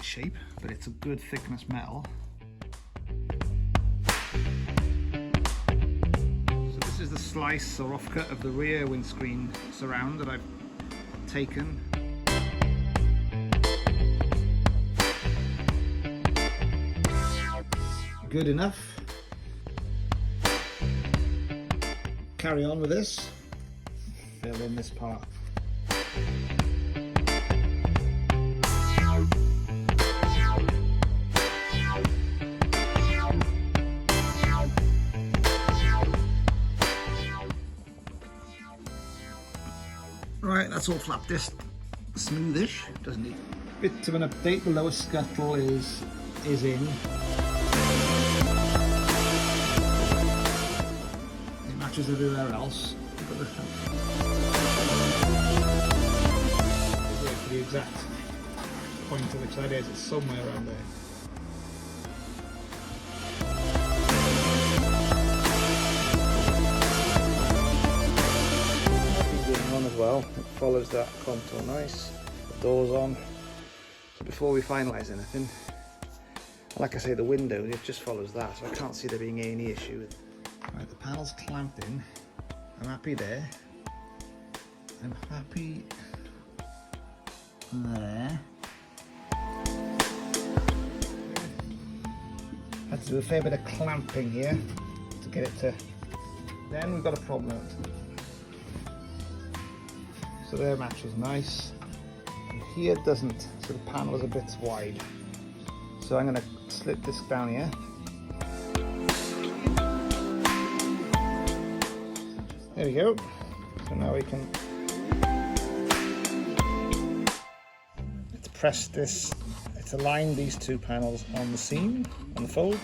right shape, but it's a good thickness metal. So this is the slice or offcut of the rear windscreen surround that I've taken. Good enough. Carry on with this. Fill in this part. Right, that's all flap disc smoothish. Doesn't need a bit of an update. The lower scuttle is in. It matches everywhere else. The exact point of which that is, it's somewhere around there. On as well, it follows that contour nice. The doors on. So before we finalise anything, like I say, the window, it just follows that, so I can't see there being any issue with it. Right, the panel's clamped in. I'm happy there. I'm happy there. Had to do a fair bit of clamping here to get it to. Then we've got a problem. So there matches nice. And here it doesn't, so the panel is a bit wide. So I'm going to slip this down here. There we go. So now we can let's press this. Let's align these two panels on the seam, on the fold.